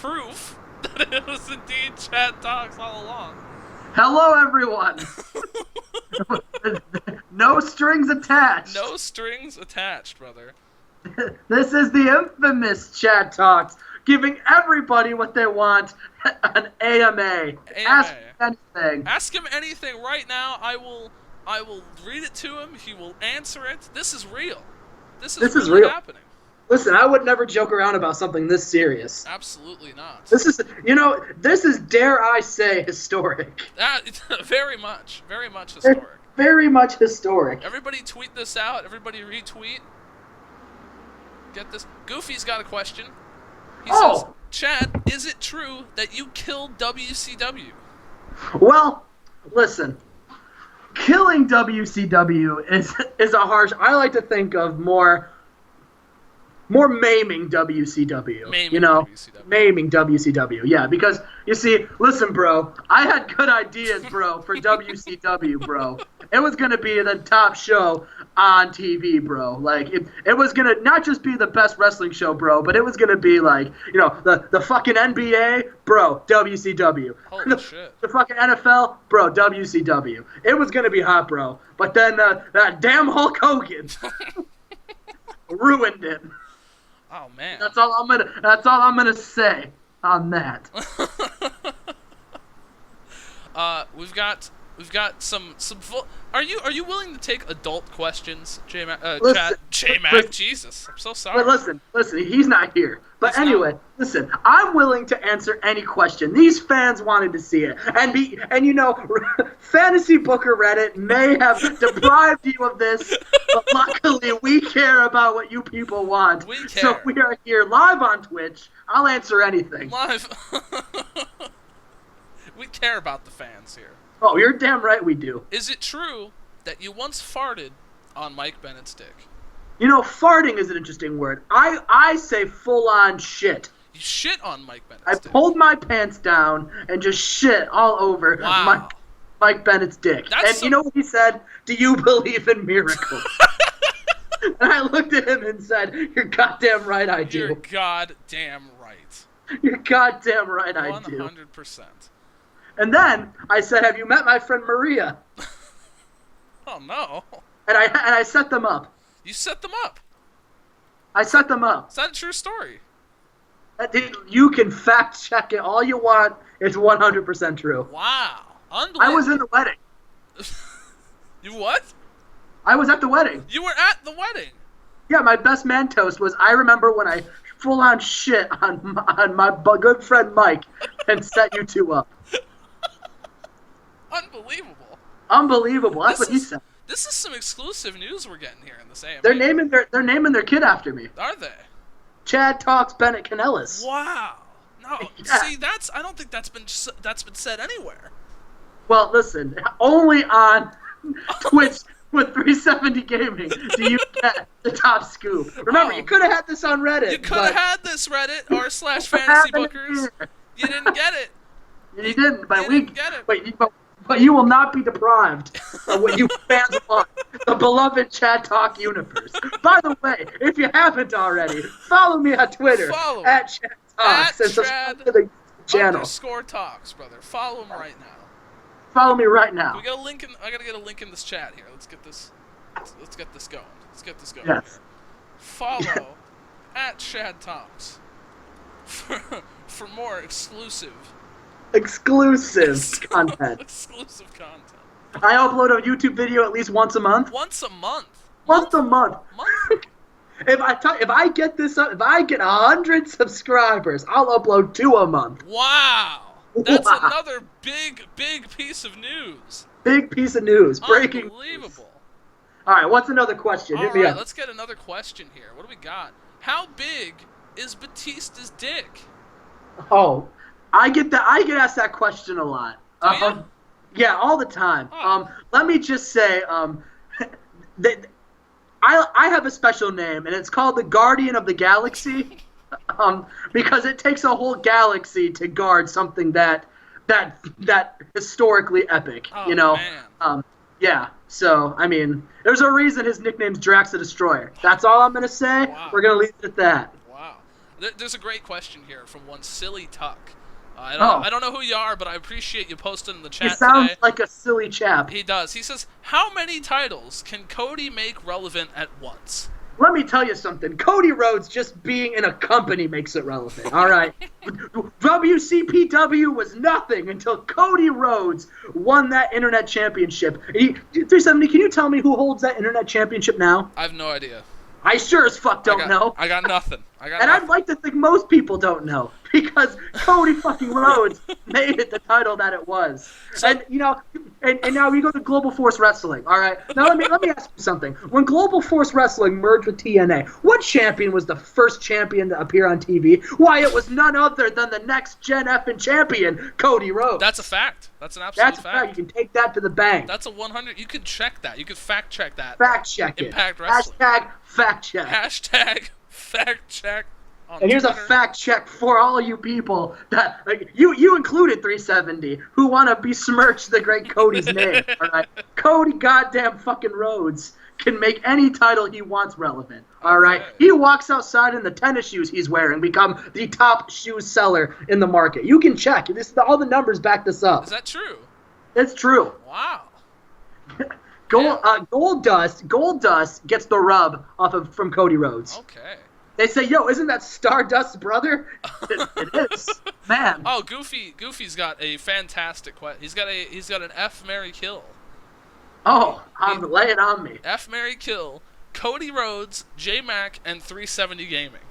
proof that it was indeed ChaddTalks all along. Hello, everyone. No strings attached. No strings attached, brother. This is the infamous ChaddTalks, giving everybody what they want, an AMA. Ask him anything. Ask him anything right now. I will read it to him. He will answer it. This is real. This is really real. Happening. Listen, I would never joke around about something this serious. Absolutely not. This is, this is, dare I say, historic. Very much historic. Very much historic. Everybody tweet this out. Everybody retweet. Get this. Goofy's got a question. He says, Chad, is it true that you killed WCW? Well, listen. Killing WCW is a harsh... I like to think of more maiming WCW. Maiming WCW. Yeah, because, you see, listen, bro, I had good ideas, bro, for WCW, bro. It was going to be the top show on TV, bro. Like, it was going to not just be the best wrestling show, bro, but it was going to be, like, the fucking NBA, bro, WCW. Holy shit. The fucking NFL, bro, WCW. It was going to be hot, bro. But then that damn Hulk Hogan ruined it. Oh man. That's all I'm gonna say on that. We've got some full. Are you willing to take adult questions, J-Mac? Listen, Jesus, I'm so sorry. But listen, he's not here. But anyway, listen, I'm willing to answer any question. These fans wanted to see it, and Fantasy Booker Reddit may have deprived you of this, but luckily we care about what you people want. We care. So we are here live on Twitch. I'll answer anything. Live. We care about the fans here. Oh, you're damn right we do. Is it true that you once farted on Mike Bennett's dick? Farting is an interesting word. I say full-on shit. You shit on Mike Bennett's dick? I pulled my pants down and just shit all over Mike Bennett's dick. You know what he said? Do you believe in miracles? And I looked at him and said, you're goddamn right I do. You're goddamn right. You're goddamn right I do. 100%. And then I said, have you met my friend Maria? Oh, no. And I set them up. You set them up? I set them up. Is that a true story? You can fact check it all you want. It's 100% true. Wow. Unbelievable. I was in the wedding. You what? I was at the wedding. You were at the wedding? Yeah, my best man toast was, I remember when I full-on shit on my good friend Mike and set you two up. Unbelievable. That's what he said. This is some exclusive news we're getting here in this AMA. They're naming their kid after me. Are they? ChaddTalks Bennett Canellis. Wow. No, Yeah. See, I don't think that's been said anywhere. Well, listen, only on Twitch with 370 Gaming do you get the top scoop. Remember, you could have had this on Reddit. You could have had this Reddit /Fantasy Bookers. You didn't get it. You didn't, but didn't get it. But you will not be deprived of what you fans want, the beloved ChaddTalk universe. By the way, if you haven't already, follow me on Twitter at ChaddTalks and subscribe to the channel. _talks, brother. Follow him right now. Follow me right now. We got a link I gotta get a link in this chat here. Let's get this going. Yes. Follow at ChaddTalks for more exclusive content. Exclusive content. I upload a YouTube video at least once a month. Once a month. If I get this up, if I get 100 subscribers, I'll upload 2 a month. Wow. That's another big piece of news. Big piece of news. Breaking. Unbelievable. All right, what's another question? Hit me up. Let's get another question here. What do we got? How big is Batista's dick? Oh, I get asked that question a lot. Do you? Yeah, all the time. Oh. Let me just say, that I have a special name, and it's called the Guardian of the Galaxy, because it takes a whole galaxy to guard something that historically epic. Oh, Man. Yeah. So I mean, there's a reason his nickname's Drax the Destroyer. That's all I'm gonna say. Wow. We're gonna leave it at that. Wow. There's a great question here from one Silly Tuck. Oh. I don't know who you are, but I appreciate you posting in the He chat sounds today. like a silly chap. He does. He says, how many titles can Cody make relevant at once? Let me tell you something. Cody Rhodes just being in a company makes it relevant. All right. WCPW was nothing until Cody Rhodes won that internet championship. 370, can you tell me who holds that internet championship now? I have no idea. I sure as fuck don't know. I got nothing. I'd like to think most people don't know because Cody fucking Rhodes made it the title that it was. So, and now we go to Global Force Wrestling. All right. Now let me ask you something. When Global Force Wrestling merged with TNA, what champion was the first champion to appear on TV? Why, it was none other than the next Gen F champion, Cody Rhodes. That's a fact. That's an absolute fact. You can take that to the bank. That's a 100. You could check that. You could fact check that. Fact check it. Impact Wrestling. Hashtag fact check. Hashtag fact check. And here's Twitter. A fact check for all you people that, like, you included 370, who want to besmirch the great Cody's name. All right, Cody goddamn fucking Rhodes can make any title he wants relevant. All right, he walks outside in the tennis shoes he's wearing, become the top shoe seller in the market. You can check all the numbers back this up. Is that true? It's true. Wow. Gold Dust gets the rub from Cody Rhodes. Okay. They say, yo, isn't that Stardust's brother? It is. Man. Oh, Goofy's got a fantastic question. He's got an F, Marry, Kill. Oh, lay it on me. F, Marry, Kill, Cody Rhodes, J-Mac, and 370 Gaming.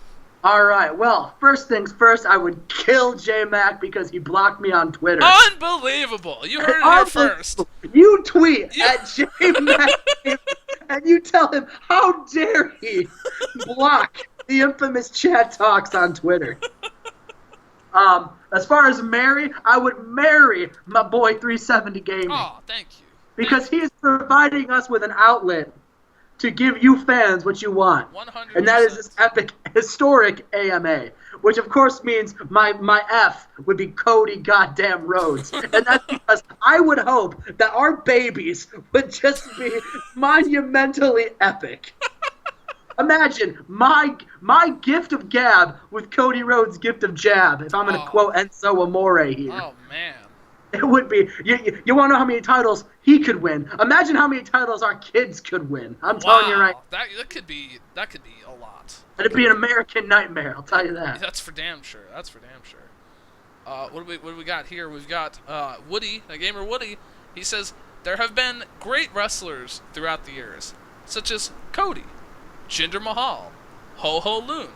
All right. Well, first things first, I would kill J-Mac because he blocked me on Twitter. Unbelievable. You heard it here first. You tweet at J-Mac and you tell him, how dare he block the infamous ChaddTalks on Twitter. As far as marry, I would marry my boy 370 Gaming. Oh, thank you. Because he is providing us with an outlet to give you fans what you want. 100%. And that is this epic, historic AMA, which of course means my F would be Cody goddamn Rhodes. And that's because I would hope that our babies would just be monumentally epic. Imagine my gift of gab with Cody Rhodes' gift of jab, if I'm going to quote Enzo Amore here. Oh, man. It would be, you want to know how many titles he could win? Imagine how many titles our kids could win. I'm telling you right. That could be a lot. It'd be an American nightmare, I'll tell you that. That's for damn sure. What do we got here? We've got Woody, gamer Woody. He says, there have been great wrestlers throughout the years, such as Cody, Jinder Mahal, Ho Ho Loon.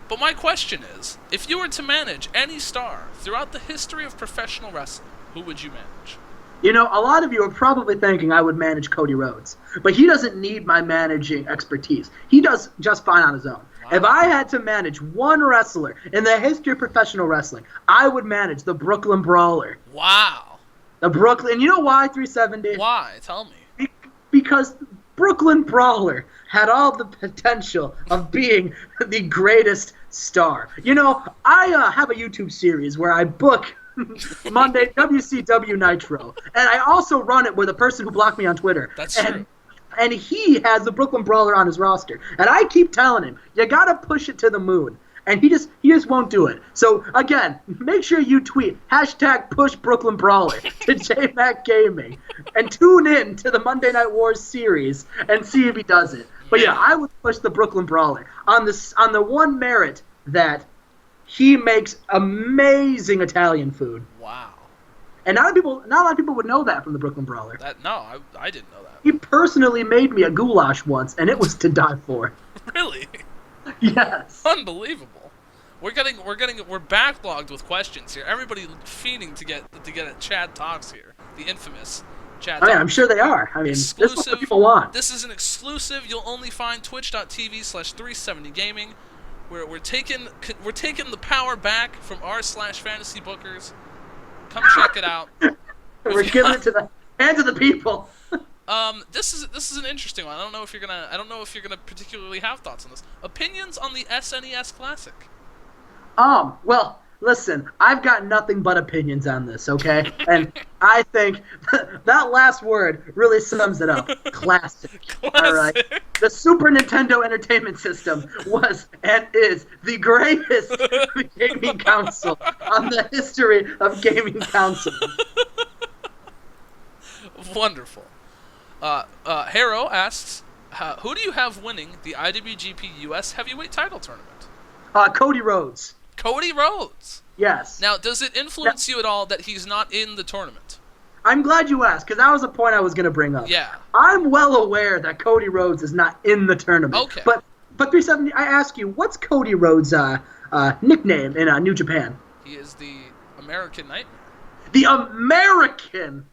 But my question is, if you were to manage any star throughout the history of professional wrestling, who would you manage? You know, a lot of you are probably thinking I would manage Cody Rhodes, but he doesn't need my managing expertise. He does just fine on his own. Wow. If I had to manage one wrestler in the history of professional wrestling, I would manage the Brooklyn Brawler. Wow. The Brooklyn, and you know why, 370? Why? Tell me. Because Brooklyn Brawler had all the potential of being the greatest star. You know, I have a YouTube series where I book Monday WCW Nitro, and I also run it with a person who blocked me on Twitter. That's true. And he has the Brooklyn Brawler on his roster, and I keep telling him, you gotta push it to the moon, and he just won't do it. So again, make sure you tweet #PushBrooklynBrawler to JMac Gaming, and tune in to the Monday Night Wars series and see if he does it. But yeah, I would push the Brooklyn Brawler on the one merit that he makes amazing Italian food. Wow. And not a lot of people would know that from the Brooklyn Brawler. I didn't know that. He personally made me a goulash once, and it was to die for. Really? Yes. Unbelievable. We're backlogged with questions here. Everybody fiending to get at ChaddTalks here. The infamous ChaddTalks. I'm sure they are. I mean, exclusive. This is what people want. This is an exclusive. You'll only find twitch.tv/370gaming. We're taking the power back from r/fantasy bookers. Come check it out. We're giving it to the hands of the people. This is an interesting one. I don't know if you're gonna particularly have thoughts on this. Opinions on the SNES Classic. Well, listen, I've got nothing but opinions on this, okay? And I think that last word really sums it up. Classic. All right. The Super Nintendo Entertainment System was and is the greatest gaming console on the history of gaming consoles. Wonderful. Harrow asks, who do you have winning the IWGP US Heavyweight Title Tournament? Cody Rhodes. Cody Rhodes. Yes. Now, does it influence you at all that he's not in the tournament? I'm glad you asked, because that was a point I was going to bring up. Yeah. I'm well aware that Cody Rhodes is not in the tournament. Okay. But 370, I ask you, what's Cody Rhodes' nickname in New Japan? He is the American Nightmare. The American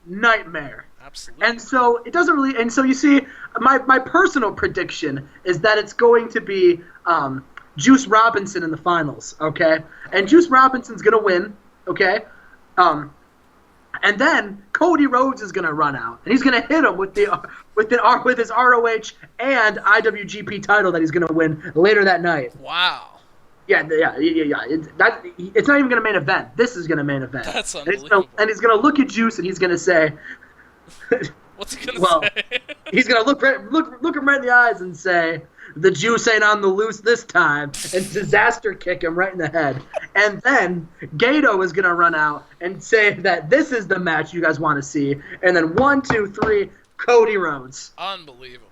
Nightmare. Absolutely. And so it doesn't really. And so you see, my personal prediction is that it's going to be Juice Robinson in the finals. Okay, and Juice Robinson's gonna win. Okay, and then Cody Rhodes is gonna run out, and he's gonna hit him with his ROH and IWGP title that he's gonna win later that night. Wow. Yeah. It's not even gonna main event. This is gonna main event. That's unbelievable. And he's gonna look at Juice and he's gonna say, "What's he gonna say?" He's gonna look him right in the eyes and say, "The Juice ain't on the loose this time," and disaster kick him right in the head. And then Gato is gonna run out and say that this is the match you guys want to see. And then 1, 2, 3, Cody Rhodes. Unbelievable.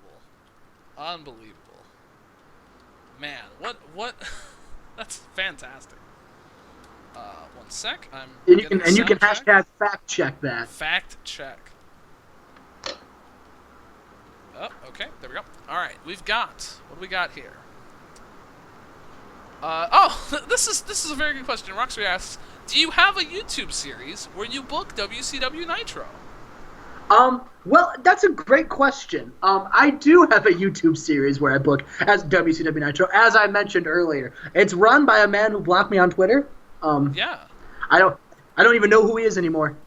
Man, what? That's fantastic. 1 sec. You can hashtag fact check that. Fact check. Oh, okay. There we go. All right, what do we got here? This is a very good question. Roxbury asks, do you have a YouTube series where you book WCW Nitro? Well, that's a great question. I do have a YouTube series where I book as WCW Nitro, as I mentioned earlier. It's run by a man who blocked me on Twitter. Yeah. I don't even know who he is anymore.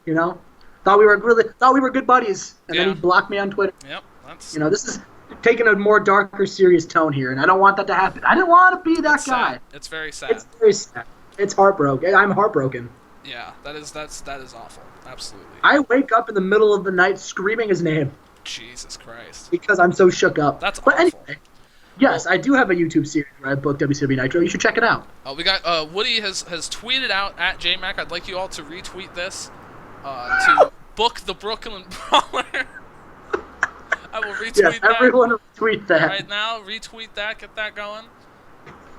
You know, thought we were good buddies, and then he blocked me on Twitter. Yep. This is taking a more darker, serious tone here, and I don't want that to happen. I didn't want to be that guy. Sad. It's very sad. It's very sad. It's heartbroken. I'm heartbroken. Yeah, that is awful. Absolutely. I wake up in the middle of the night screaming his name. Jesus Christ. Because I'm so shook up. That's but awful. Anyway, yes, I do have a YouTube series where I book WCW Nitro. You should check it out. We got Woody has tweeted out at JMac. I'd like you all to retweet this to book the Brooklyn Brawler. I will retweet that. Everyone retweet that. Right now, retweet that, get that going.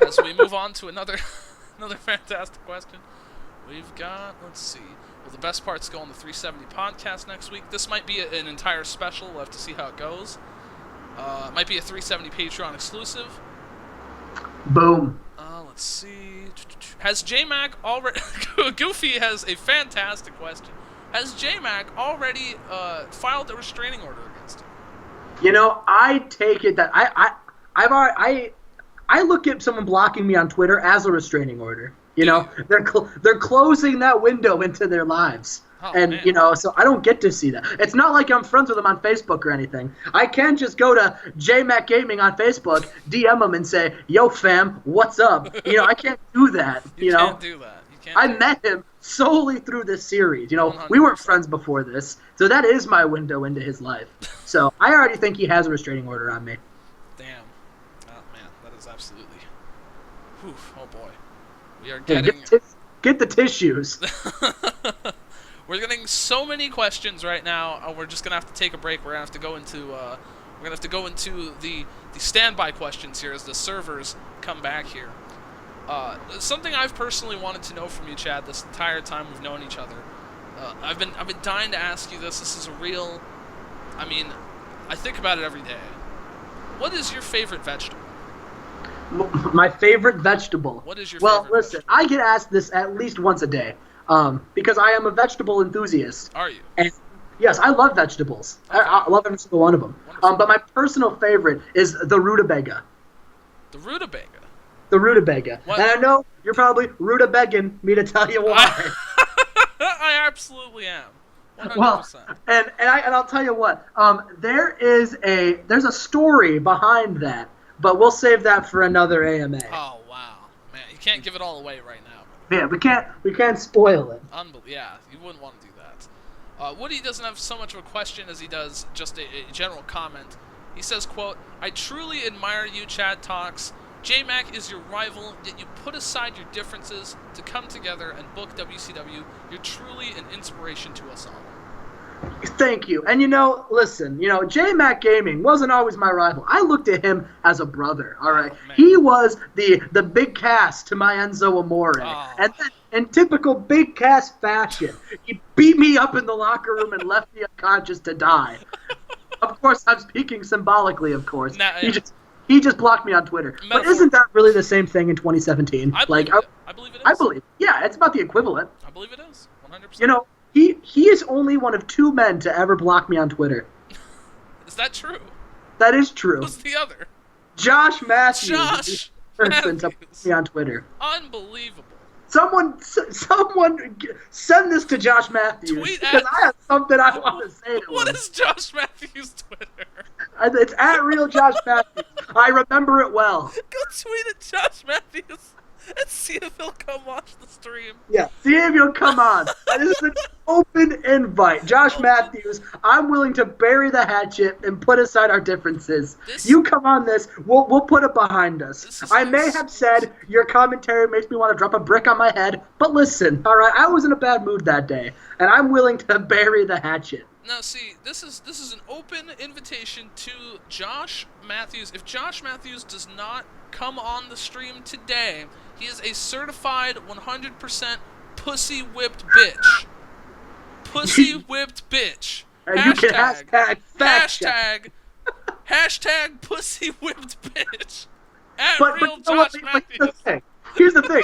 As we move on to another fantastic question. We've got, let's see. Will the best parts go on the 370 podcast next week? This might be an entire special. We'll have to see how it goes. Might be a 370 Patreon exclusive. Boom. Let's see. Has JMac already... Goofy has a fantastic question. Has JMac already filed a restraining order against him? You know, I take it that I look at someone blocking me on Twitter as a restraining order. You know, they're closing that window into their lives. Oh, and, man. you know, so I don't get to see that. It's not like I'm friends with them on Facebook or anything. I can't just go to JMac Gaming on Facebook, DM them and say, yo, fam, what's up? You know, I can't do that. You know? Can't do that. I met him solely through this series. You know, 100%. We weren't friends before this, so that is my window into his life. So I already think he has a restraining order on me. Damn. Oh, man, that is absolutely... Whew, oh, boy. We are getting... Get the tissues. We're getting so many questions right now. We're just gonna have to take a break. We're gonna have to go into the standby questions here as the servers come back here. Something I've personally wanted to know from you, Chad, this entire time we've known each other. I've been dying to ask you this. This is a real... I mean, I think about it every day. What is your favorite vegetable? My favorite vegetable. What is your favorite vegetable? Listen, I get asked this at least once a day. Because I am a vegetable enthusiast. Are you? And yes, I love vegetables. Okay. I love every single one of them. But my personal favorite is the rutabaga. The rutabaga? The rutabaga. What? And I know you're probably rutabegging me to tell you why. I absolutely am. 100%. Well, and I'll tell you what. There's a story behind that, but we'll save that for another AMA. Oh wow, man! can't give it all away right now. Yeah, we can't spoil it. Yeah, you wouldn't want to do that. Woody doesn't have so much of a question as he does just a general comment. He says, quote, "I truly admire you, ChaddTalks. J-Mac is your rival, yet you put aside your differences to come together and book WCW. You're truly an inspiration to us all." Thank you. And listen, J-Mac Gaming wasn't always my rival. I looked at him as a brother, all right? Oh, he was the big Cass to my Enzo Amore. Oh. And then, in typical big Cass fashion, he beat me up in the locker room and left me unconscious to die. Of course, I'm speaking symbolically, of course. Nah, yeah. He just blocked me on Twitter. But isn't that really the same thing in 2017? I believe it is. I believe. Yeah, it's about the equivalent. I believe it is. 100%. He is only one of 2 men to ever block me on Twitter. Is that true? That is true. Who's the other? Josh Matthews. Josh Person to block me on Twitter. Unbelievable. Someone send this to Josh Matthews because I have something I want to say to him. What is Josh Matthews' Twitter? It's at real Josh Matthews. I remember it well. Go tweet at Josh Matthews and see if he'll come watch the stream. Yeah, see if he'll come on. This is an open invite. Josh Matthews, I'm willing to bury the hatchet and put aside our differences. You come on this, we'll put it behind us. I may have said your commentary makes me want to drop a brick on my head, but listen, all right, I was in a bad mood that day, and I'm willing to bury the hatchet. Now, see, this is an open invitation to Josh Matthews. If Josh Matthews does not come on the stream today, he is a certified 100% pussy-whipped bitch. Pussy-whipped bitch. And you can hashtag pussy-whipped bitch. At but real Josh Matthews. Here's the thing.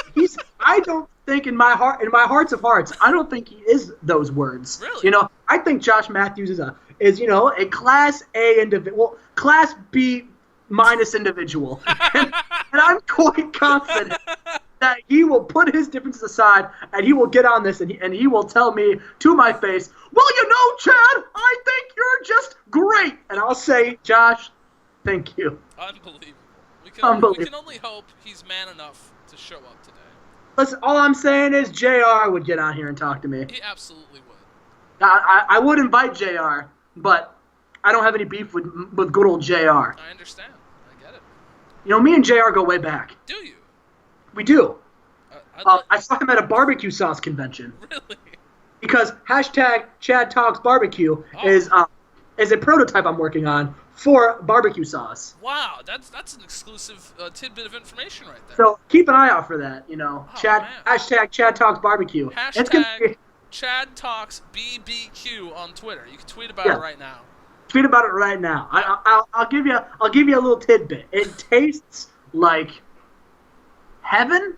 I don't think in my hearts of hearts, I don't think he is those words. Really? I think Josh Matthews is a Class A individual, Class B minus individual, and I'm quite confident that he will put his differences aside and he will get on this and he will tell me to my face, "Well, Chad, I think you're just great," and I'll say, "Josh, thank you." Unbelievable. We can only hope he's man enough to show up today. Listen, all I'm saying is JR would get on here and talk to me. He absolutely would. I would invite JR, but I don't have any beef with good old JR. I understand. I get it. Me and JR go way back. Do you? We do. I saw him at a barbecue sauce convention. Really? Because hashtag ChaddTalksBarbecue is a prototype I'm working on for barbecue sauce. Wow, that's an exclusive tidbit of information right there. So keep an eye out for that. Hashtag ChaddTalksBarbecue. Hashtag ChaddTalksBBQ on Twitter. You can tweet about it right now. Tweet about it right now. I'll give you a little tidbit. It tastes like heaven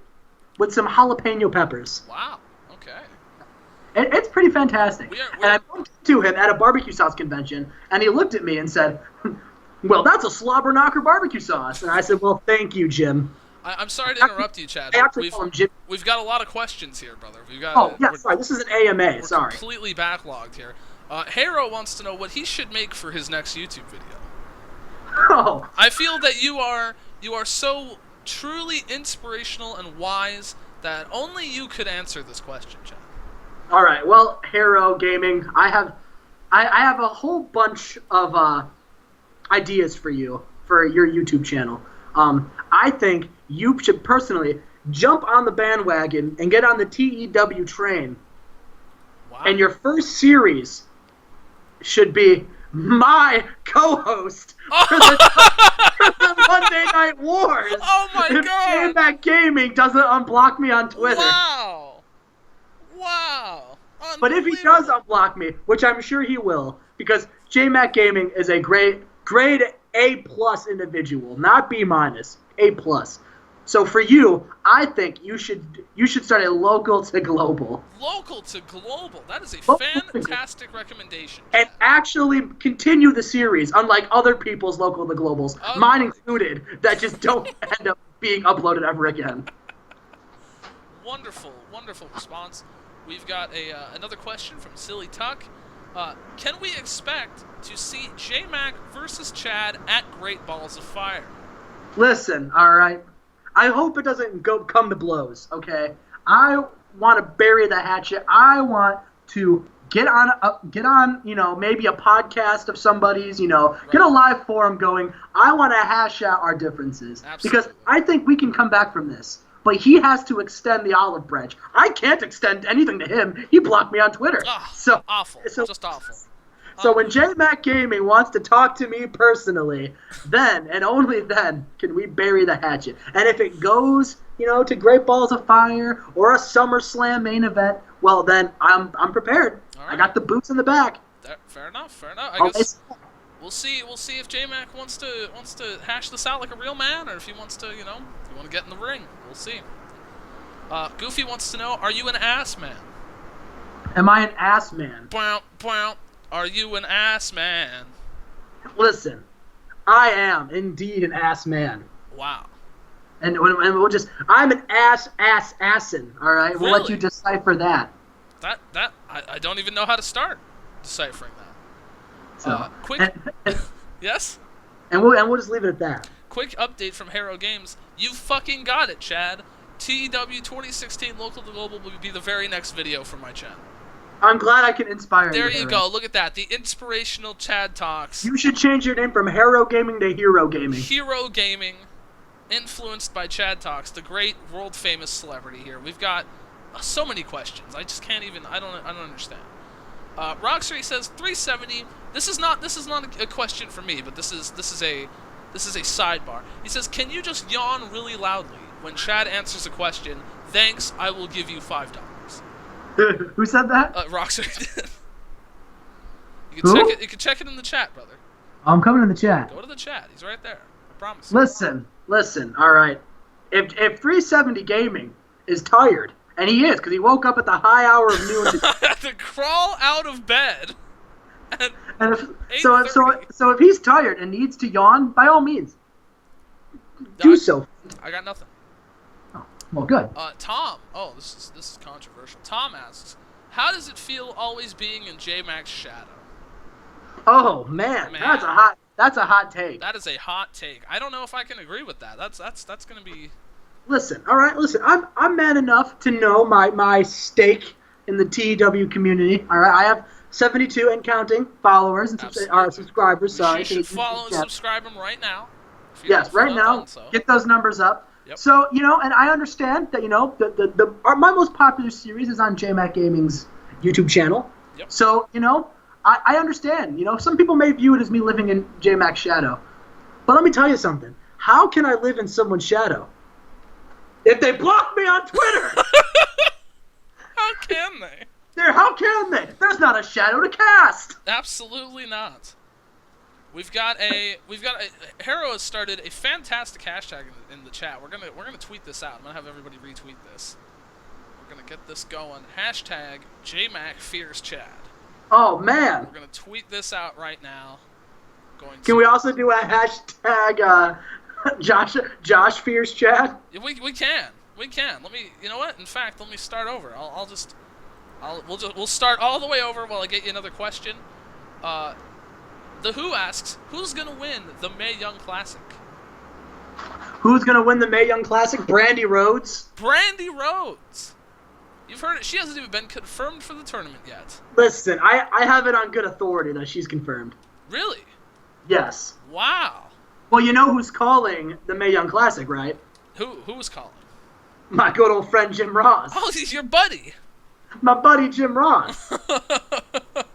with some jalapeno peppers. Wow. Okay. It's pretty fantastic. And I bumped into him at a barbecue sauce convention, and he looked at me and said, "Well, that's a slobber knocker barbecue sauce." And I said, "Well, thank you, Jim." I'm sorry to interrupt you, Chad. I actually call him Jim. We've got a lot of questions here, brother. Sorry. This is an AMA. We're completely backlogged here. Haro wants to know what he should make for his next YouTube video. Oh. I feel that you are so truly inspirational and wise that only you could answer this question, Chad. All right. Well, Haro Gaming, I have a whole bunch of ideas for you for your YouTube channel. I think you should personally jump on the bandwagon and get on the TEW train. Wow. And your first series should be my co-host for the Monday Night Wars. Oh my God! If J-Mac Gaming doesn't unblock me on Twitter. Wow. But if he does unblock me, which I'm sure he will, because J-Mac Gaming is a grade A+ individual, not B-, A+. So for you, I think you should start a local to global. Local to global. That is a fantastic recommendation. And actually continue the series, unlike other people's local to globals, mine included, that just don't end up being uploaded ever again. Wonderful response. We've got another question from Silly Tuck. Can we expect to see J-Mac versus Chad at Great Balls of Fire? Listen, all right. I hope it doesn't come to blows, okay? I want to bury the hatchet. I want to get on, maybe a podcast of somebody's, get a live forum going. I want to hash out our differences. Absolutely. Because I think we can come back from this. But he has to extend the olive branch. I can't extend anything to him. He blocked me on Twitter. Awful. Just awful. So when JMac Gaming wants to talk to me personally, then and only then can we bury the hatchet. And if it goes, to Great Balls of Fire or a SummerSlam main event, well then I'm prepared. Right. I got the boots in the back. Fair enough. I guess we'll see if JMac wants to hash this out like a real man, or if he wants to, if you want to get in the ring. We'll see. Goofy wants to know: are you an ass man? Am I an ass man? Are you an ass man? Listen, I am indeed an ass man. Wow. And I'm an assin. All right, we'll let you decipher that. I don't even know how to start deciphering that. So quick. Yes. And we'll just leave it at that. Quick update from Hero Games. You fucking got it, Chad. TEW 2016 Local to Global will be the very next video from my channel. I'm glad I can inspire you. There you go. Look at that. The inspirational ChaddTalks. You should change your name from Hero Gaming to Hero Gaming. Hero Gaming, influenced by ChaddTalks, the great world-famous celebrity here. We've got so many questions. I just can't even. I don't understand. Rocksteady says 370. This is not a question for me, but this is a sidebar. He says, can you just yawn really loudly when Chad answers a question? Thanks. I will give you $5. Who said that? Rocksteady did. You can check it in the chat, brother. I'm coming in the chat. Go to the chat. He's right there. I promise. Listen. All right. If 370 Gaming is tired, and he is, because he woke up at the high hour of noon to crawl out of bed. So if he's tired and needs to yawn, by all means, do so. I got nothing. Well, good. Tom. Oh, this is controversial. Tom asks, how does it feel always being in J-Mac's shadow? Oh man, that's a hot take. That is a hot take. I don't know if I can agree with that. That's gonna be. Listen, all right. Listen, I'm man enough to know my stake in the TEW community. All right, I have 72 and counting followers and subscribers. Sorry, you should follow and subscribe them right now. Yes, right now. Get those numbers up. Yep. So, and I understand that, my most popular series is on JMac Gaming's YouTube channel. Yep. So, I understand. Some people may view it as me living in JMac's shadow. But let me tell you something. How can I live in someone's shadow? If they block me on Twitter! How can they? How can they? There's not a shadow to cast! Absolutely not. We've got Hero has started a fantastic hashtag in the chat. We're gonna tweet this out. I'm gonna have everybody retweet this. We're gonna get this going. Hashtag JMacFierceChad. Oh man. We're gonna tweet this out right now. Can we also do a hashtag Josh Fierce Chad? Yeah, we can. Let me. You know what? In fact, let me start over. We'll start all the way over while I get you another question. The Who asks, who's going to win the Mae Young Classic? Who's going to win the Mae Young Classic? Brandy Rhodes. Brandy Rhodes. You've heard it. She hasn't even been confirmed for the tournament yet. Listen, I have it on good authority that she's confirmed. Really? Yes. Wow. Well, you know who's calling the Mae Young Classic, right? Who's calling? My good old friend Jim Ross. Oh, he's your buddy. My buddy Jim Ross.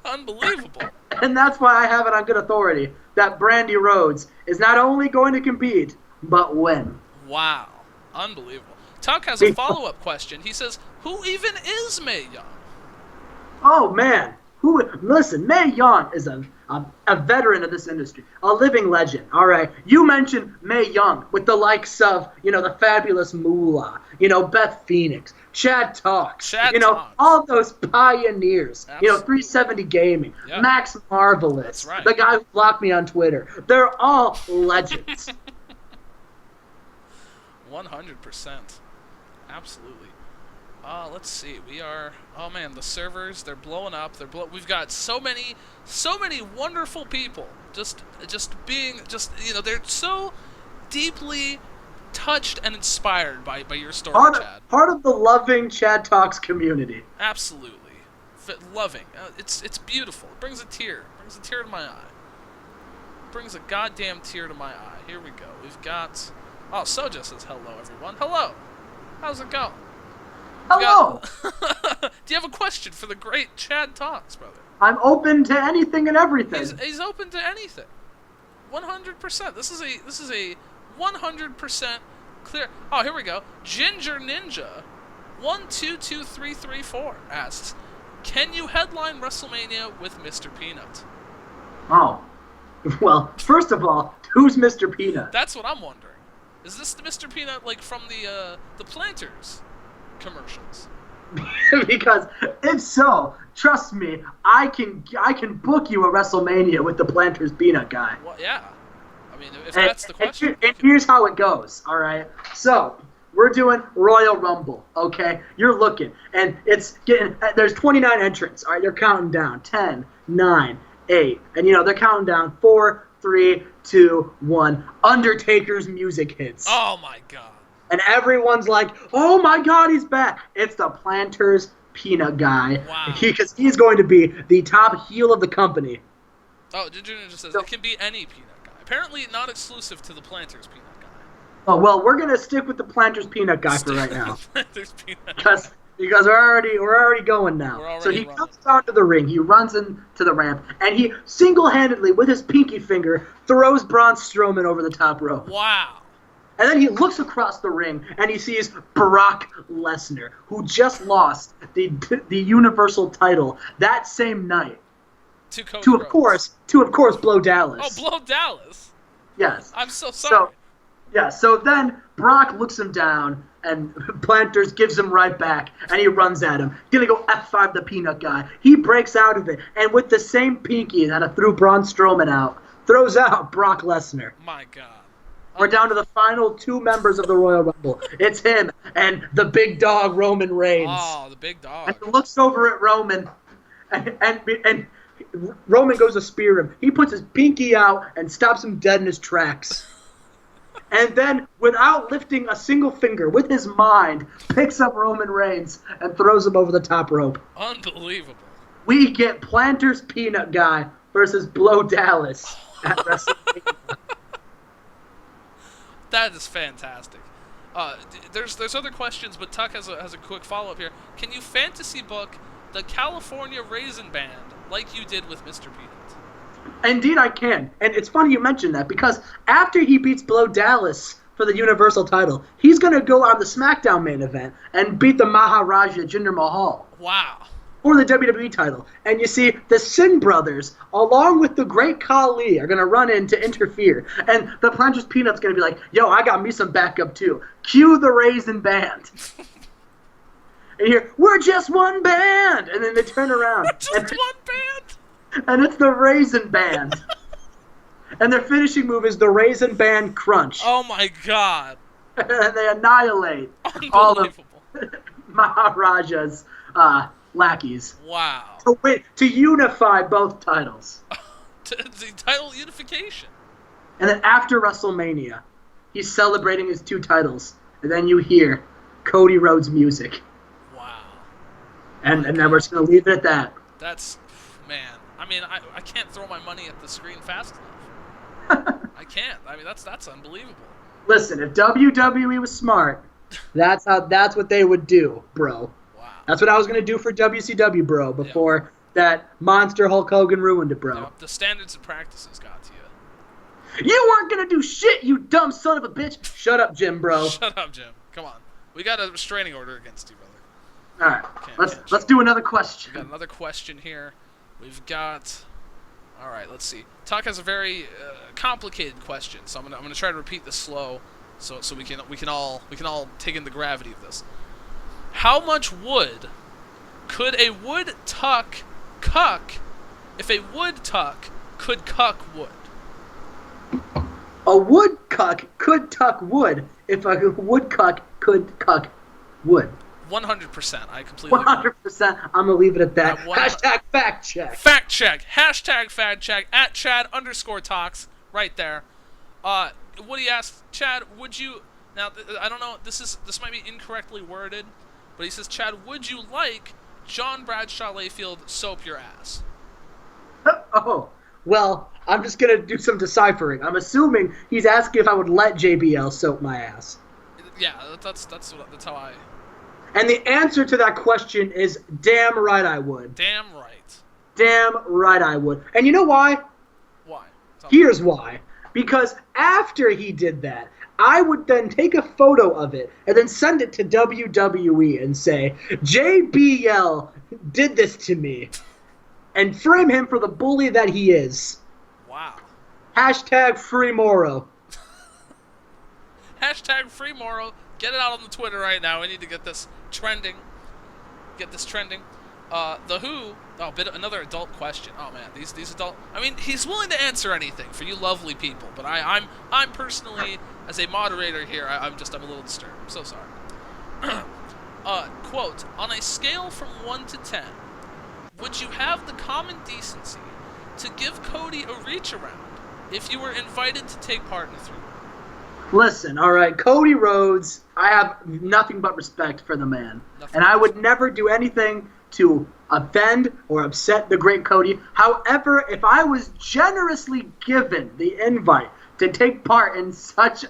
Unbelievable. And that's why I have it on good authority that Brandy Rhodes is not only going to compete, but win. Wow. Unbelievable. Tuck has a follow-up question. He says, who even is Mae Young? Oh, man. Listen, Mae Young is a veteran of this industry, a living legend. All right, you mentioned Mae Young with the likes of the fabulous Moolah, Beth Phoenix, ChaddTalks, all those pioneers. Absolutely. 370 Gaming, yeah. Max Marvelous, right. The guy who blocked me on Twitter. They're all legends. 100%, absolutely. Let's see. Oh man, the servers, they're blowing up. We've got so many wonderful people. They're so deeply touched and inspired by your story, Chad. Part of the loving Chad Talks community. Absolutely. Loving. It's beautiful. It brings a tear. To my eye. Brings a goddamn tear to my eye. Here we go. We've got... Oh, Soja says hello, everyone. Hello. How's it going? Hello. Do you have a question for the great Chad Talks, brother? I'm open to anything and everything. He's open to anything. 100%. This is a 100% clear... Oh, here we go. Ginger Ninja 122334 asks, can you headline WrestleMania with Mr. Peanut? Oh. Well, first of all, who's Mr. Peanut? That's what I'm wondering. Is this the Mr. Peanut like from the Planters commercials? Because if so, trust me, I can book you a WrestleMania with the Planters Peanut guy. Well, yeah. I mean, if that's the question. And here's how it goes, all right? So, we're doing Royal Rumble, okay? You're looking, and there's 29 entrants, all right? They're counting down. 10, 9, 8. And, they're counting down 4, 3, 2, 1. Undertaker's music hits. Oh, my God. And everyone's like, oh, my God, he's back. It's the Planters Peanut guy. Wow. Because he's going to be the top heel of the company. Oh, Ginger just says, it can be any peanut guy. Apparently not exclusive to the Planters Peanut guy. Oh, well, we're going to stick with the Planters Peanut guy for right now. Planters Peanut because we're already going now. So he comes down to the ring, he runs into the ramp, and he single-handedly, with his pinky finger, throws Braun Strowman over the top rope. Wow. And then he looks across the ring, and he sees Brock Lesnar, who just lost the Universal title that same night. To of course Blow Dallas. Oh, Blow Dallas. Yes. I'm so sorry. So then Brock looks him down, and Planters gives him right back, and he runs at him. Gonna go F5 the Peanut guy. He breaks out of it, and with the same pinky that threw Braun Strowman out, throws out Brock Lesnar. My God. We're down to the final 2 members of the Royal Rumble. It's him and the big dog, Roman Reigns. Oh, the big dog. And he looks over at Roman, and Roman goes to spear him. He puts his pinky out and stops him dead in his tracks. And then, without lifting a single finger, with his mind, picks up Roman Reigns and throws him over the top rope. Unbelievable. We get Planters Peanut Guy versus Blow Dallas at WrestleMania. That is fantastic. There's other questions, but Tuck has a quick follow-up here. Can you fantasy book the California Raisin Band like you did with Mr. Peanut? Indeed, I can. And it's funny you mentioned that, because after he beats Blow Dallas for the Universal title, he's going to go on the SmackDown main event and beat the Maharaja Jinder Mahal. Wow. For the WWE title. And you see, the Sin Brothers, along with the Great Khali, are going to run in to interfere. And the Planters Peanut's going to be like, yo, I got me some backup too. Cue the Raisin Band. And you hear, we're just one band! And then they turn around. We're just one band? And it's the Raisin Band. And their finishing move is the Raisin Band Crunch. Oh my God. And they annihilate all of Maharaja's lackeys. Wow. To unify both titles. The title unification. And then after WrestleMania, he's celebrating his 2 titles. And then you hear Cody Rhodes' music. Wow. And then we're just going to leave it at that. That's... Man. I mean, I can't throw my money at the screen fast enough. I can't. I mean, that's unbelievable. Listen, if WWE was smart, that's what they would do, bro. Wow. That's what I was going to do for WCW, bro, before that monster Hulk Hogan ruined it, bro. Yep. The standards and practices got to you. You weren't going to do shit, you dumb son of a bitch. Shut up, Jim, bro. Shut up, Jim. Come on. We got a restraining order against you, brother. All right. Let's do another question. We got another question here. We've got... All right, let's see. Tuck has a very complicated question, so I'm gonna try to repeat this slow, so we can all take in the gravity of this. How much wood could a wood tuck cuck if a wood tuck could cuck wood? A woodcuck could tuck wood if a woodcuck could cuck wood. 100%. I completely 100%. I'm going to leave it at that. Hashtag fact check. Fact check. Hashtag fact check. At Chad_Talks. Right there. Woody asked, Chad, would you... Now, I don't know. This might be incorrectly worded, but he says, Chad, would you like John Bradshaw Layfield soap your ass? Oh, well, I'm just going to do some deciphering. I'm assuming he's asking if I would let JBL soap my ass. Yeah, that's how I... And the answer to that question is damn right I would. Damn right. Damn right I would. And you know why? Why? Here's why. Because after he did that, I would then take a photo of it and then send it to WWE and say, JBL did this to me. And frame him for the bully that he is. Wow. Hashtag Free Morrow. Hashtag Free Morrow. Get it out on the Twitter right now. We need to get this trending. The Who. Oh, another adult question. Oh man, these adult. I mean, he's willing to answer anything for you lovely people, but I'm personally, as a moderator here, I'm a little disturbed. I'm so sorry. Quote: on a scale from 1 to 10, would you have the common decency to give Cody a reach around if you were invited to take part in the 3? Listen, all right, Cody Rhodes, I have nothing but respect for the man. And I would never do anything to offend or upset the great Cody. However, if I was generously given the invite to take part in such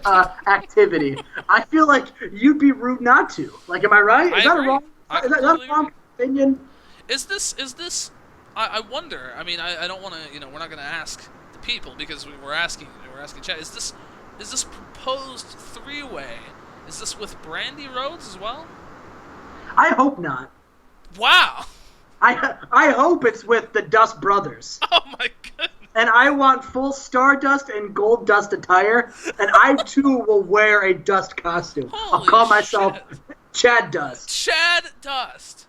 activity, I feel like you'd be rude not to. Like, am I right? Is that a wrong opinion? Is this I wonder. I mean, I don't want to, we're not going to ask the people because we're asking Chad. Is this proposed 3-way? Is this with Brandy Rhodes as well? I hope not. Wow. I hope it's with the Dust Brothers. Oh my goodness. And I want full Stardust and Gold Dust attire, and I too will wear a Dust costume. I'll call myself Chad Dust. Chad Dust.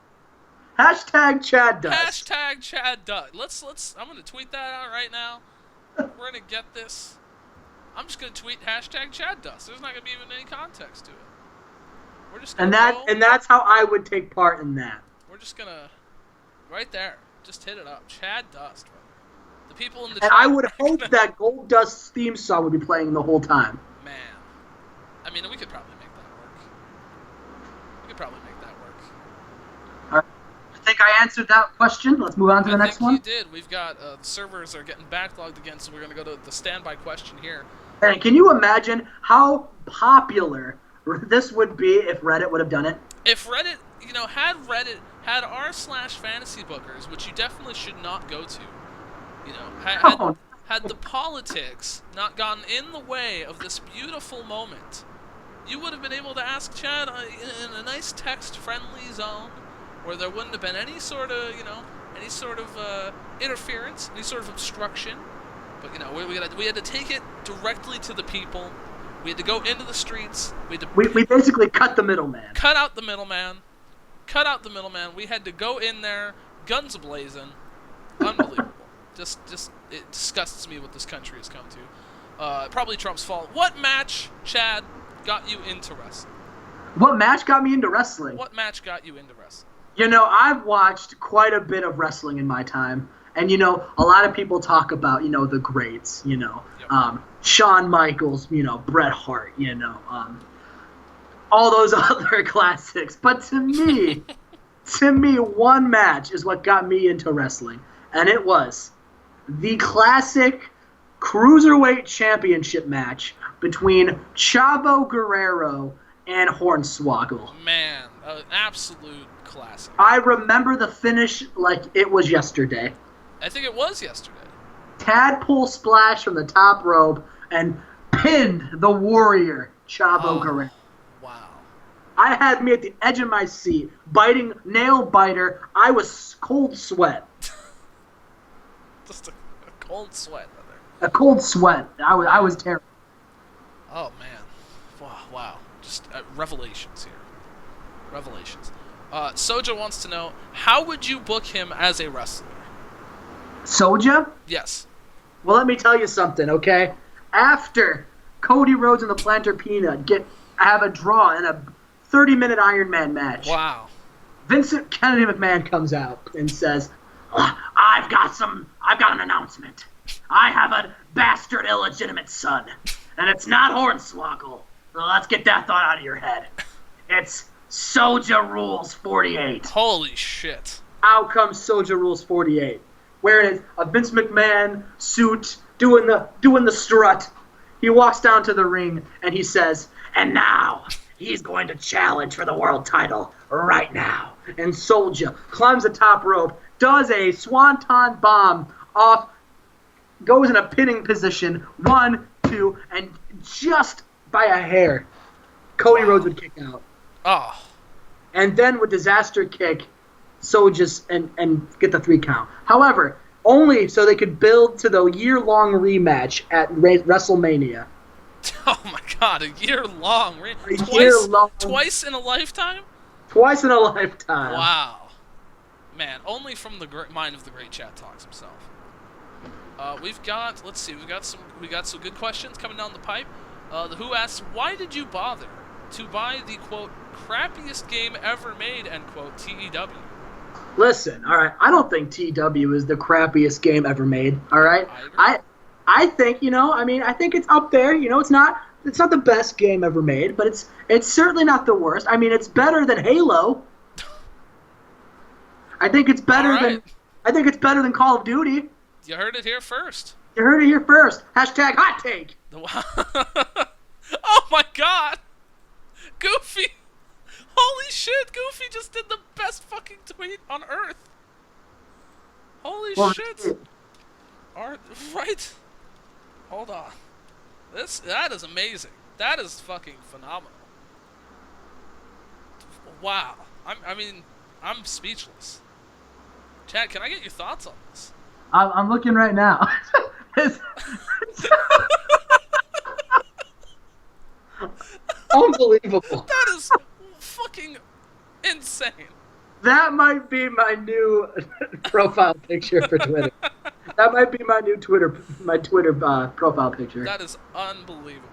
Hashtag Chad Dust. Hashtag Chad Dust. Let's. I'm gonna tweet that out right now. We're gonna get this. I'm just gonna tweet hashtag Chad Dust. There's not gonna be even any context to it. We're just gonna and that's how I would take part in that. We're just gonna right there. Just hit it up. Chad Dust. The people in the and chat. I would hope that Gold Dust's theme song would be playing the whole time. Man, I mean, we could probably make that work. All right. I think I answered that question. Let's move on to the next one. You did. We've got the servers are getting backlogged again, so we're gonna go to the standby question here. And can you imagine how popular this would be if Reddit would have done it? If Reddit, had r/fantasy bookers, which you definitely should not go to, had the politics not gotten in the way of this beautiful moment, you would have been able to ask Chad in a nice text-friendly zone where there wouldn't have been any sort of interference, any sort of obstruction. But we had to take it directly to the people. We had to go into the streets. We basically cut the middleman. Cut out the middleman. We had to go in there, guns ablazing. Unbelievable. just it disgusts me what this country has come to. Probably Trump's fault. What match, Chad, got you into wrestling? What match got me into wrestling? I've watched quite a bit of wrestling in my time. And, a lot of people talk about, the greats, Yep. Shawn Michaels, Bret Hart, all those other classics. But to me, one match is what got me into wrestling. And it was the classic Cruiserweight Championship match between Chavo Guerrero and Hornswoggle. Man, an absolute classic. I remember the finish like it was yesterday. I think it was yesterday. Tadpole splash from the top rope and pinned the Warrior, Chavo Guerrero. Wow. I had me at the edge of my seat, biting nail biter. I was cold sweat. Just a cold sweat. A cold sweat. I was terrible. Oh, man. Wow. Just revelations here. Revelations. Soja wants to know, how would you book him as a wrestler? Soja? Yes. Well, let me tell you something, okay? After Cody Rhodes and the Planter Peanut have a draw in a 30-minute Iron Man match. Wow. Vincent Kennedy McMahon comes out and says, I've got an announcement. I have a bastard illegitimate son, and it's not Hornswoggle. So let's get that thought out of your head. It's Soulja Rules 48. Holy shit. Out comes Soulja Rules 48. Wearing a Vince McMahon suit, doing the strut. He walks down to the ring and he says, and now he's going to challenge for the world title right now. And Soulja climbs the top rope, does a swanton bomb off, goes in a pinning position, 1, 2, and just by a hair, Cody Rhodes would kick out. Oh. And then with disaster kick, Soulja and get the 3 count. However, only so they could build to the year-long rematch at WrestleMania. Oh my God, a year-long rematch. Year-long. Twice in a lifetime? Twice in a lifetime. Wow. Man, only from the mind of the great ChaddTalks himself. We've got some good questions coming down the pipe. The Who asks, why did you bother to buy the, quote, crappiest game ever made, end quote, TEW? Listen, all right, I don't think TEW is the crappiest game ever made, all right? I think, I think it's up there. It's not the best game ever made, but it's certainly not the worst. I mean, it's better than Halo. I think it's better than Call of Duty. You heard it here first. Hashtag hot take. Oh my God. Goofy. Holy shit, Goofy just did the best fucking tweet on Earth. Holy shit. Right? Hold on. That is amazing. That is fucking phenomenal. Wow. I'm speechless. Chad, can I get your thoughts on this? I'm looking right now. Unbelievable. That is fucking insane. That might be my new profile picture for Twitter. That might be my new Twitter profile picture. That is unbelievable.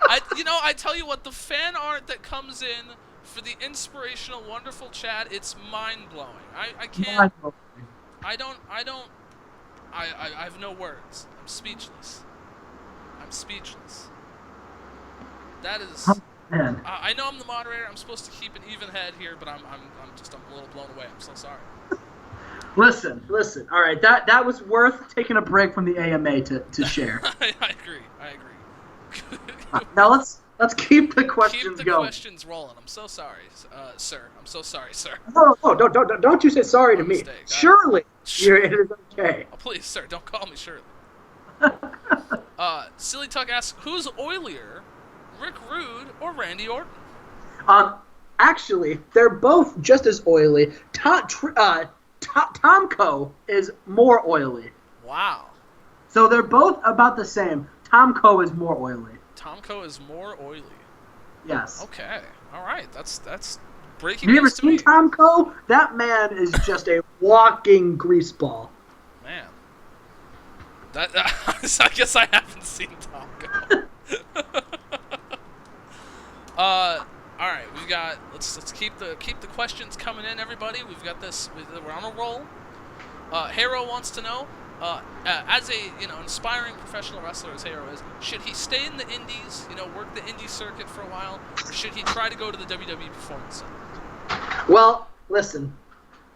I tell you what, the fan art that comes in for the inspirational, wonderful Chad, it's mind-blowing. I can't. I have no words. I'm speechless. That is. Man. I know I'm the moderator. I'm supposed to keep an even head here, but I'm a little blown away. I'm so sorry. Listen. All right, that was worth taking a break from the AMA to share. I agree. Now let's keep the questions going. Keep the questions rolling. I'm so sorry, sir. I'm so sorry, sir. No, don't you say sorry to me. Mistake. Surely, it is okay. Oh, please, sir, don't call me Shirley. Silly Tuck asks, who's oilier, Rick Rude or Randy Orton? Actually, they're both just as oily. Tomko is more oily. Wow. So they're both about the same. Tomko is more oily. Tomko is more oily. Yes. Okay. All right. That's breaking news. You ever to me. seen Tomko? That man is just a walking grease ball. Man. I guess I haven't seen Tomko. All right. We've got. Let's keep the questions coming in, everybody. We've got this. We're on a roll. Hero wants to know. As a inspiring professional wrestler as Hero is, should he stay in the indies, work the indie circuit for a while, or should he try to go to the WWE Performance Center? Well, listen,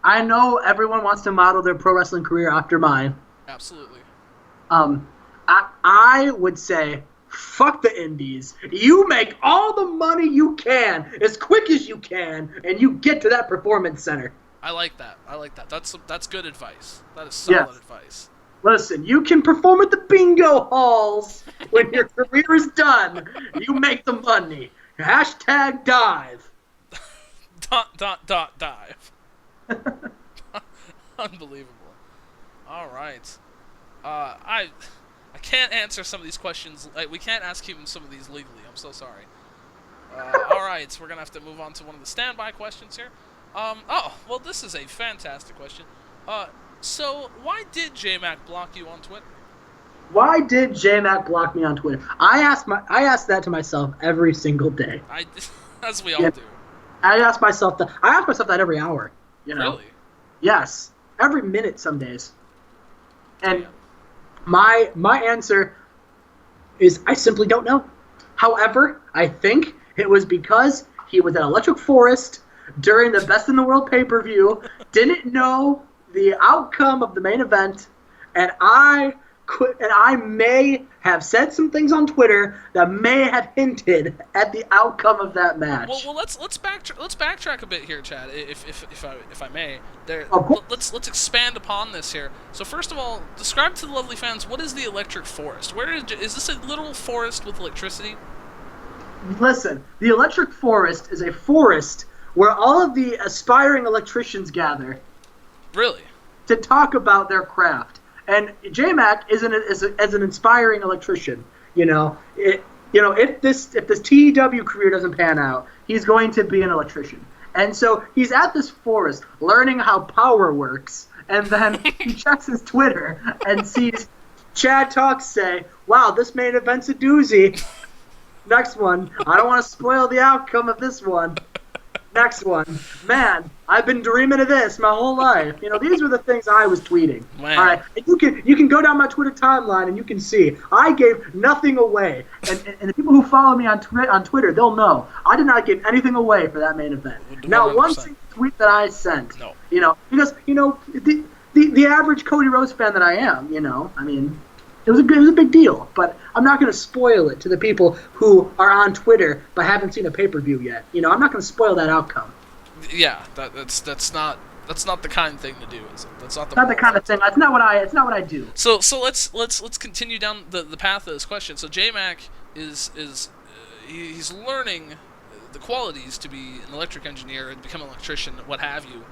I know everyone wants to model their pro wrestling career after mine. Absolutely. I would say, fuck the indies. You make all the money you can, as quick as you can, and you get to that Performance Center. I like that. That's good advice. That is solid advice. Listen, you can perform at the bingo halls when your career is done. You make the money. Hashtag dive. Dive. Unbelievable. All right. I can't answer some of these questions. We can't ask even some of these legally. I'm so sorry. All right, so we're gonna have to move on to one of the standby questions here. Well, this is a fantastic question. So why did J-Mac block you on Twitter? Why did J-Mac block me on Twitter? I ask that to myself every single day. As we all do. I ask myself that every hour. Really? Yes. Every minute some days. And my answer is I simply don't know. However, I think it was because he was at Electric Forest during the Best in the World pay-per-view, didn't know the outcome of the main event, and I may have said some things on Twitter that may have hinted at the outcome of that match. Well, let's backtrack a bit here, Chad, if I may. Let's expand upon this here. So first of all, describe to the lovely fans, what is the Electric Forest? Is this a literal forest with electricity? Listen, the Electric Forest is a forest where all of the aspiring electricians gather. Really? To talk about their craft. And J-Mac is an inspiring electrician. If this TEW career doesn't pan out, he's going to be an electrician. And so he's at this forest learning how power works, and then he checks his Twitter and sees ChaddTalks say, "Wow, this main event's a doozy." Next one, I don't want to spoil the outcome of this one. Next one, man, I've been dreaming of this my whole life. These were the things I was tweeting. Man. All right, and you can go down my Twitter timeline and you can see I gave nothing away. And the people who follow me on Twitter, they'll know I did not give anything away for that main event. 100%. Now, one single tweet that I sent, no. Because the average Cody Rhodes fan that I am, it was a big deal, but I'm not going to spoil it to the people who are on Twitter but haven't seen a pay-per-view yet. I'm not going to spoil that outcome. Yeah, that's not the kind thing to do, is it? That's not the kind of thing. It's not what I do. So let's continue down the path of this question. So J-Mac he's learning the qualities to be an electric engineer and become an electrician, what have you.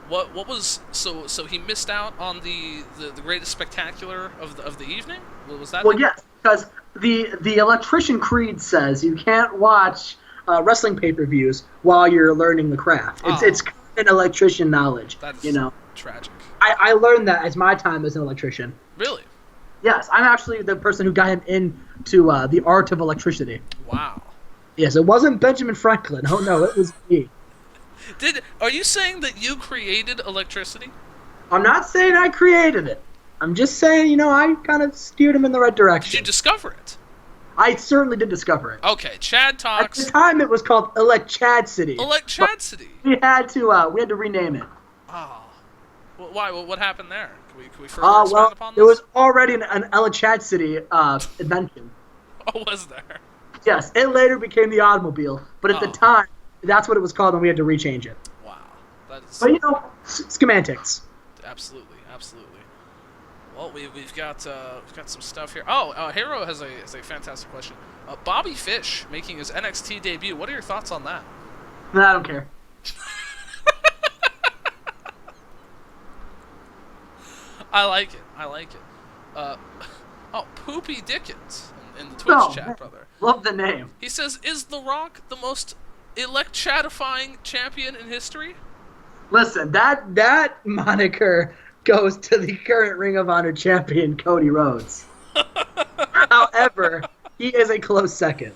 What was so he missed out on the greatest spectacular of the evening? Was that? Well, yes, because the electrician creed says you can't watch wrestling pay-per-views while you're learning the craft. It's an electrician knowledge. That's tragic. I learned that as my time as an electrician. Really? Yes, I'm actually the person who got him into the art of electricity. Wow. Yes, it wasn't Benjamin Franklin. Oh no, it was me. Are you saying that you created electricity? I'm not saying I created it. I'm just saying, I kind of steered him in the right direction. Did you discover it? I certainly did discover it. Okay, ChaddTalks. At the time, it was called Elect-Chad-City. Elect-Chad-City. We had to rename it. Oh, well, why? Well, what happened there? Can we further expand upon this? It was already an Elect-Chad-City invention. Oh, was there? Yes, it later became the automobile, but at the time, that's what it was called, and we had to rechange it. Wow, that is. But schematics. Absolutely. Well, we've got some stuff here. Oh, Hero has a fantastic question. Bobby Fish making his NXT debut. What are your thoughts on that? No, I don't care. I like it. Poopy Dickens in the Twitch chat, brother. Love the name. He says, "Is The Rock the most elect-chatifying champion in history?" Listen, that moniker goes to the current Ring of Honor champion, Cody Rhodes. However, he is a close second.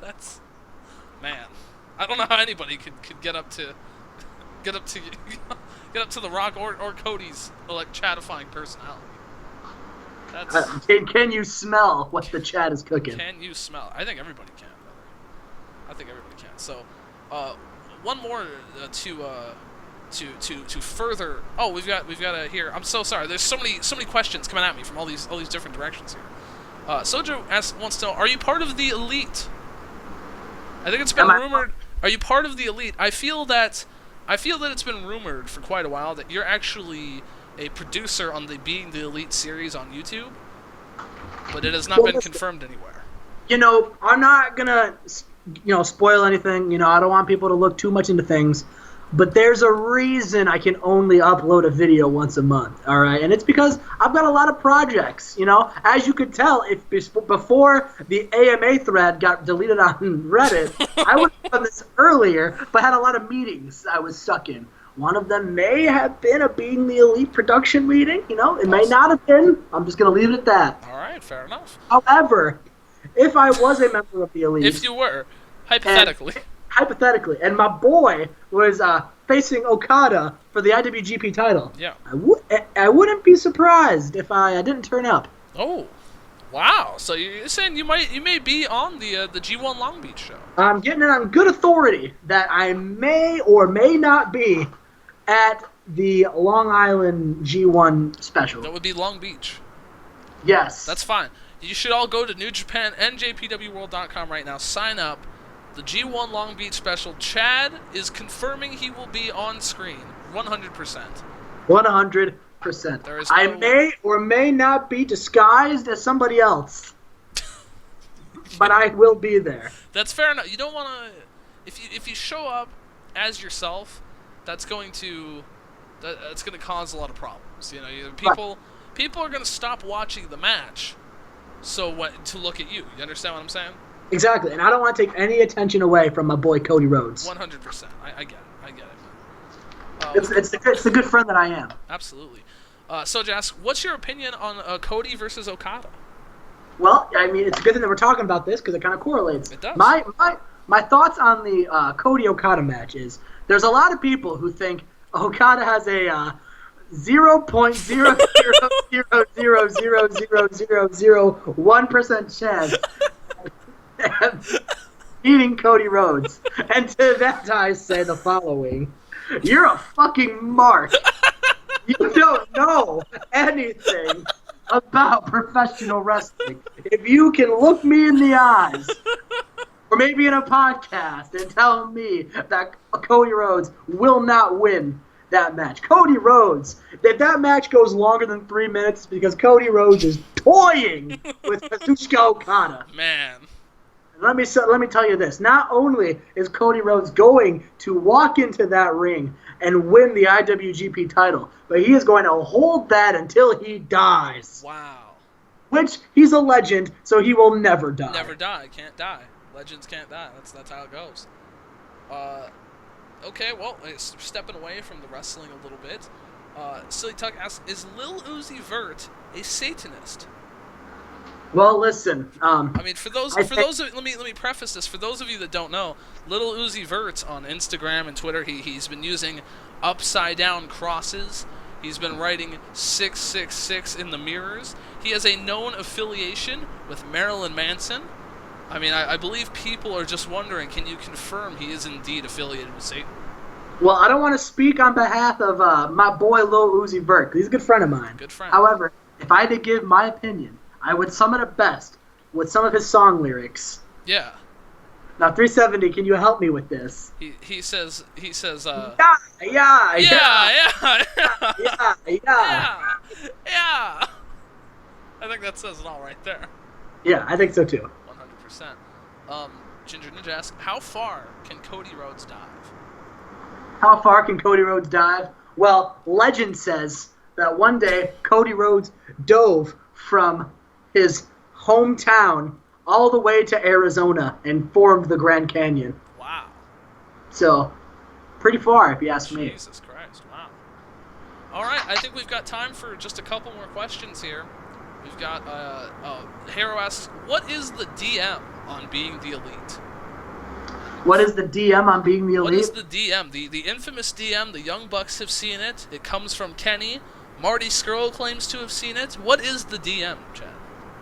That's... Man. I don't know how anybody could get up to The Rock or Cody's chatifying personality. That's... Can you smell what the chat is cooking? Can you smell? I think everybody can, brother. I think everybody can. So, one more to further. Oh, we've got here. I'm so sorry. There's so many questions coming at me from all these different directions here. Sojo wants to know: are you part of the Elite? I think it's been rumored. Are you part of the Elite? I feel that it's been rumored for quite a while that you're actually a producer on the Being the Elite series on YouTube, but it has not been confirmed anywhere. I'm not gonna, spoil anything. I don't want people to look too much into things. But there's a reason I can only upload a video once a month, all right? And it's because I've got a lot of projects, As you could tell, before the AMA thread got deleted on Reddit, I would have done this earlier, but had a lot of meetings I was stuck in. One of them may have been a Being the Elite production meeting, It may not have been. I'm just going to leave it at that. All right, fair enough. However, if I was a member of the Elite... If you were, hypothetically... and my boy was facing Okada for the IWGP title. Yeah. I wouldn't be surprised if I didn't turn up. Oh, Wow. So you're saying you may be on the G1 Long Beach show? I'm getting it on good authority that I may or may not be at the Long Island G1 special. That would be Long Beach. Yes. That's fine. You should all go to New Japan NJPWWorld.com right now. Sign up. The G1 Long Beach special. Chad is confirming he will be on screen. 100%. 100%. I may or may not be disguised as somebody else, but I will be there. That's fair enough. You don't want to. If you show up as yourself, that's going to cause a lot of problems. People are going to stop watching the match, to look at you. You understand what I'm saying? Exactly, and I don't want to take any attention away from my boy Cody Rhodes. 100%. I get it. It's the good friend that I am. Absolutely. So, Jas, what's your opinion on Cody versus Okada? Well, I mean, it's a good thing that we're talking about this because it kind of correlates. It does. My thoughts on the Cody Okada match is there's a lot of people who think Okada has a 0.000000001% chance of beating Cody Rhodes, and to that I say the following. You're a fucking mark. You don't know anything about professional wrestling. If you can look me in the eyes, or maybe in a podcast, and tell me that Cody Rhodes will not win that match. Cody Rhodes, if that match goes longer than 3 minutes, because Cody Rhodes is toying with Kazuchika Okada. Man. Let me tell you this. Not only is Cody Rhodes going to walk into that ring and win the IWGP title, but he is going to hold that until he dies. Wow. Which, he's a legend, so he will never die. Never die. Can't die. Legends can't die. That's how it goes. Okay, well, stepping away from the wrestling a little bit. Silly Tuck asks, is Lil Uzi Vert a Satanist? Well, listen. I mean, let me preface this. For those of you that don't know, Little Uzi Vert on Instagram and Twitter, he's been using upside down crosses. He's been writing 666 in the mirrors. He has a known affiliation with Marilyn Manson. I mean, I believe people are just wondering, can you confirm he is indeed affiliated with Satan? Well, I don't want to speak on behalf of my boy Lil Uzi Vert, 'cause he's a good friend of mine. Good friend. However, if I had to give my opinion, I would sum it up best with some of his song lyrics. Yeah. Now, 370, can you help me with this? He says. Yeah. I think that says it all right there. Yeah, I think so too. 100%. Ginger Ninja asks, how far can Cody Rhodes dive? How far can Cody Rhodes dive? Well, legend says that one day Cody Rhodes dove from his hometown all the way to Arizona and formed the Grand Canyon. Wow. So, pretty far, if you ask me. Jesus Christ, wow. All right, I think we've got time for just a couple more questions here. We've got, Hero asks, what is the DM on being the elite? What is the DM on being the elite? What is the DM? The infamous DM, the Young Bucks have seen it. It comes from Kenny. Marty Scurll claims to have seen it. What is the DM, Chad?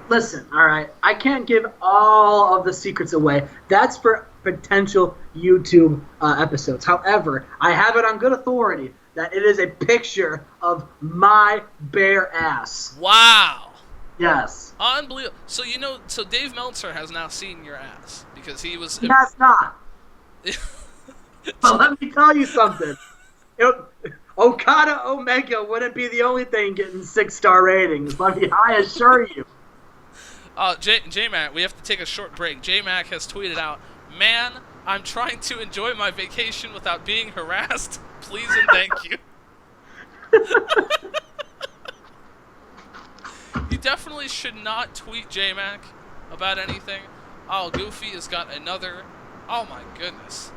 Listen, all right, I can't give all of the secrets away. That's for potential YouTube episodes. However, I have it on good authority that it is a picture of my bare ass. Wow. Yes. Unbelievable. So so Dave Meltzer has now seen your ass because he was. He has not. But let me tell you something. Okada Omega wouldn't be the only thing getting 6-star ratings. I assure you. J-Mac, we have to take a short break. J-Mac has tweeted out, man, I'm trying to enjoy my vacation without being harassed. Please and thank you. You definitely should not tweet J-Mac about anything. Oh, Goofy has got another. Oh my goodness.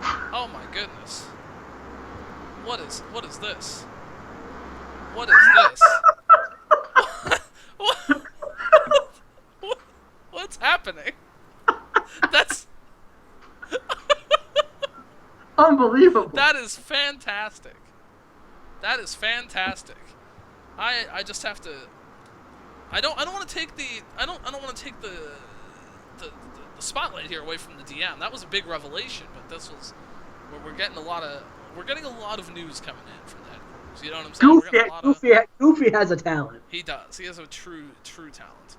Oh my goodness. What is this? What is this? What's happening? That's unbelievable. That is fantastic. That is fantastic. I just have to. I don't want to take the spotlight here away from the DM. That was a big revelation, but this was we're getting a lot of news coming in from the headquarters. You know what I'm saying? Goofy has a talent. He does. He has a true talent.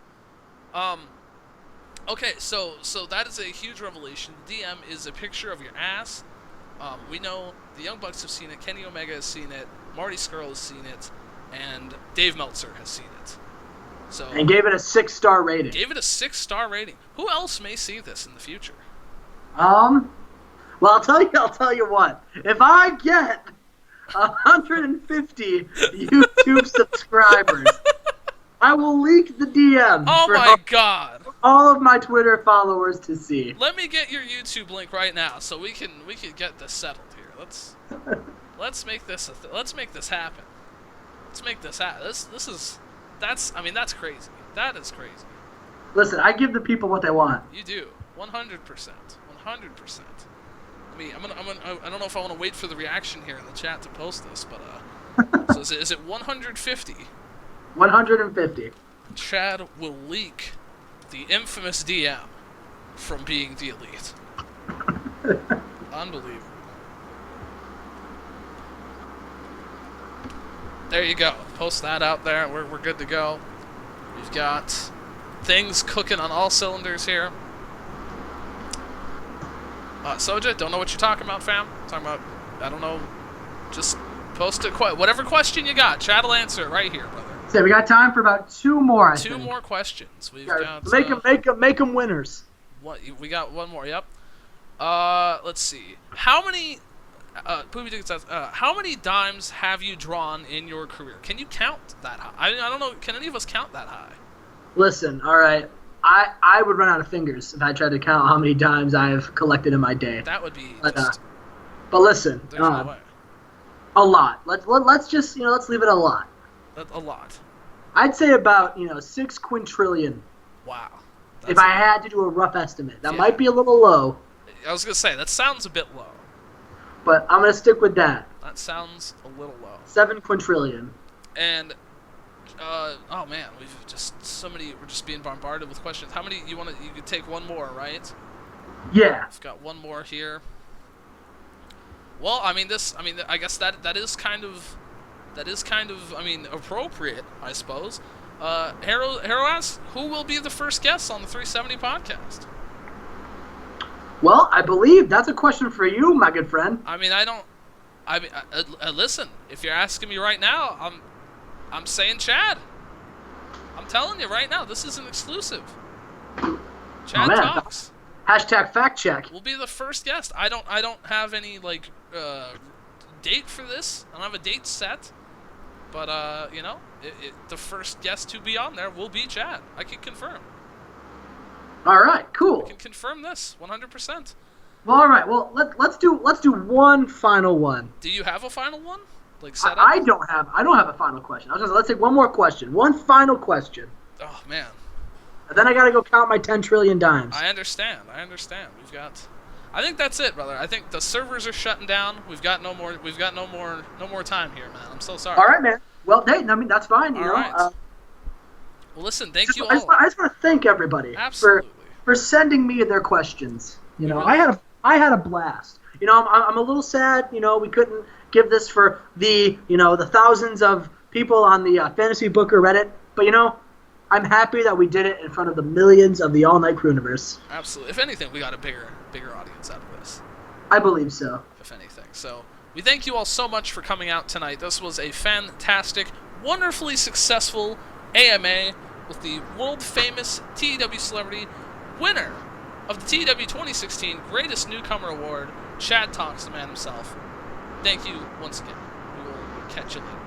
Okay, so that is a huge revelation. The DM is a picture of your ass. We know the Young Bucks have seen it, Kenny Omega has seen it, Marty Scurll has seen it, and Dave Meltzer has seen it. And gave it a 6-star rating. Gave it a 6-star rating. Who else may see this in the future? Well, I'll tell you what. If I get 150 YouTube subscribers, I will leak the DM. Oh my God! All of my Twitter followers to see. Let me get your YouTube link right now, so we can get this settled here. Let's make this happen. Let's make this happen. That's crazy. That is crazy. Listen, I give the people what they want. You do, 100%, 100%. I mean, I don't know if I want to wait for the reaction here in the chat to post this, but so is it 150? 150. Chad will leak the infamous DM from being the elite. Unbelievable. There you go. Post that out there. We're good to go. We've got things cooking on all cylinders here. Soja, don't know what you're talking about, fam. Talking about, I don't know. Just post it. Whatever question you got, Chad will answer it right here, brother. So we got time for about 2 more. Two more questions. We've got make them winners. What we got? One more. Yep. Let's see. How many? Poopy Dude says, how many dimes have you drawn in your career? Can you count that high? I don't know. Can any of us count that high? Listen, all right. I would run out of fingers if I tried to count how many dimes I've collected in my day. That would be. But listen, there's no way. A lot. Let's just let's leave it a lot. A lot. I'd say about 6 quintillion. Wow. If I had to do a rough estimate, that might be a little low. I was gonna say that sounds a bit low. But I'm gonna stick with that. That sounds a little low. 7 quintillion. And oh man, we've just we're just being bombarded with questions. How many you could take one more, right? Yeah. We've got one more here. Well, I guess that is kind of appropriate, I suppose. Hero asks, who will be the first guest on the 370 podcast? Well, I believe that's a question for you, my good friend. Listen, if you're asking me right now, I'm saying Chad. I'm telling you right now, this is an exclusive. Chad Talks. Hashtag fact check. Will be the first guest. I don't have any date for this. I don't have a date set. But the first guest to be on there will be Chad. I can confirm. All right, cool. I can confirm this 100%. Well, all right. Well, let's do one final one. Do you have a final one? Set up? I don't have a final question. Let's take one more question. One final question. Oh man. And then I gotta go count my 10 trillion dimes. I understand. I think that's it, brother. I think the servers are shutting down. We've got no more time here, man. I'm so sorry. All right, man. Well, hey, that's fine. You know. Right. Well, listen. Thank you all. I just want to thank everybody for sending me their questions. I had a blast. I'm a little sad. We couldn't give this for the the thousands of people on the Fantasy Booker Reddit, but I'm happy that we did it in front of the millions of the All Night Crewniverse. Absolutely. If anything, we got a bigger audience out of this. I believe so. If anything. So we thank you all so much for coming out tonight. This was a fantastic, wonderfully successful AMA with the world-famous TEW celebrity winner of the TEW 2016 Greatest Newcomer Award, Chad Talks, the man himself. Thank you once again. We will catch you later.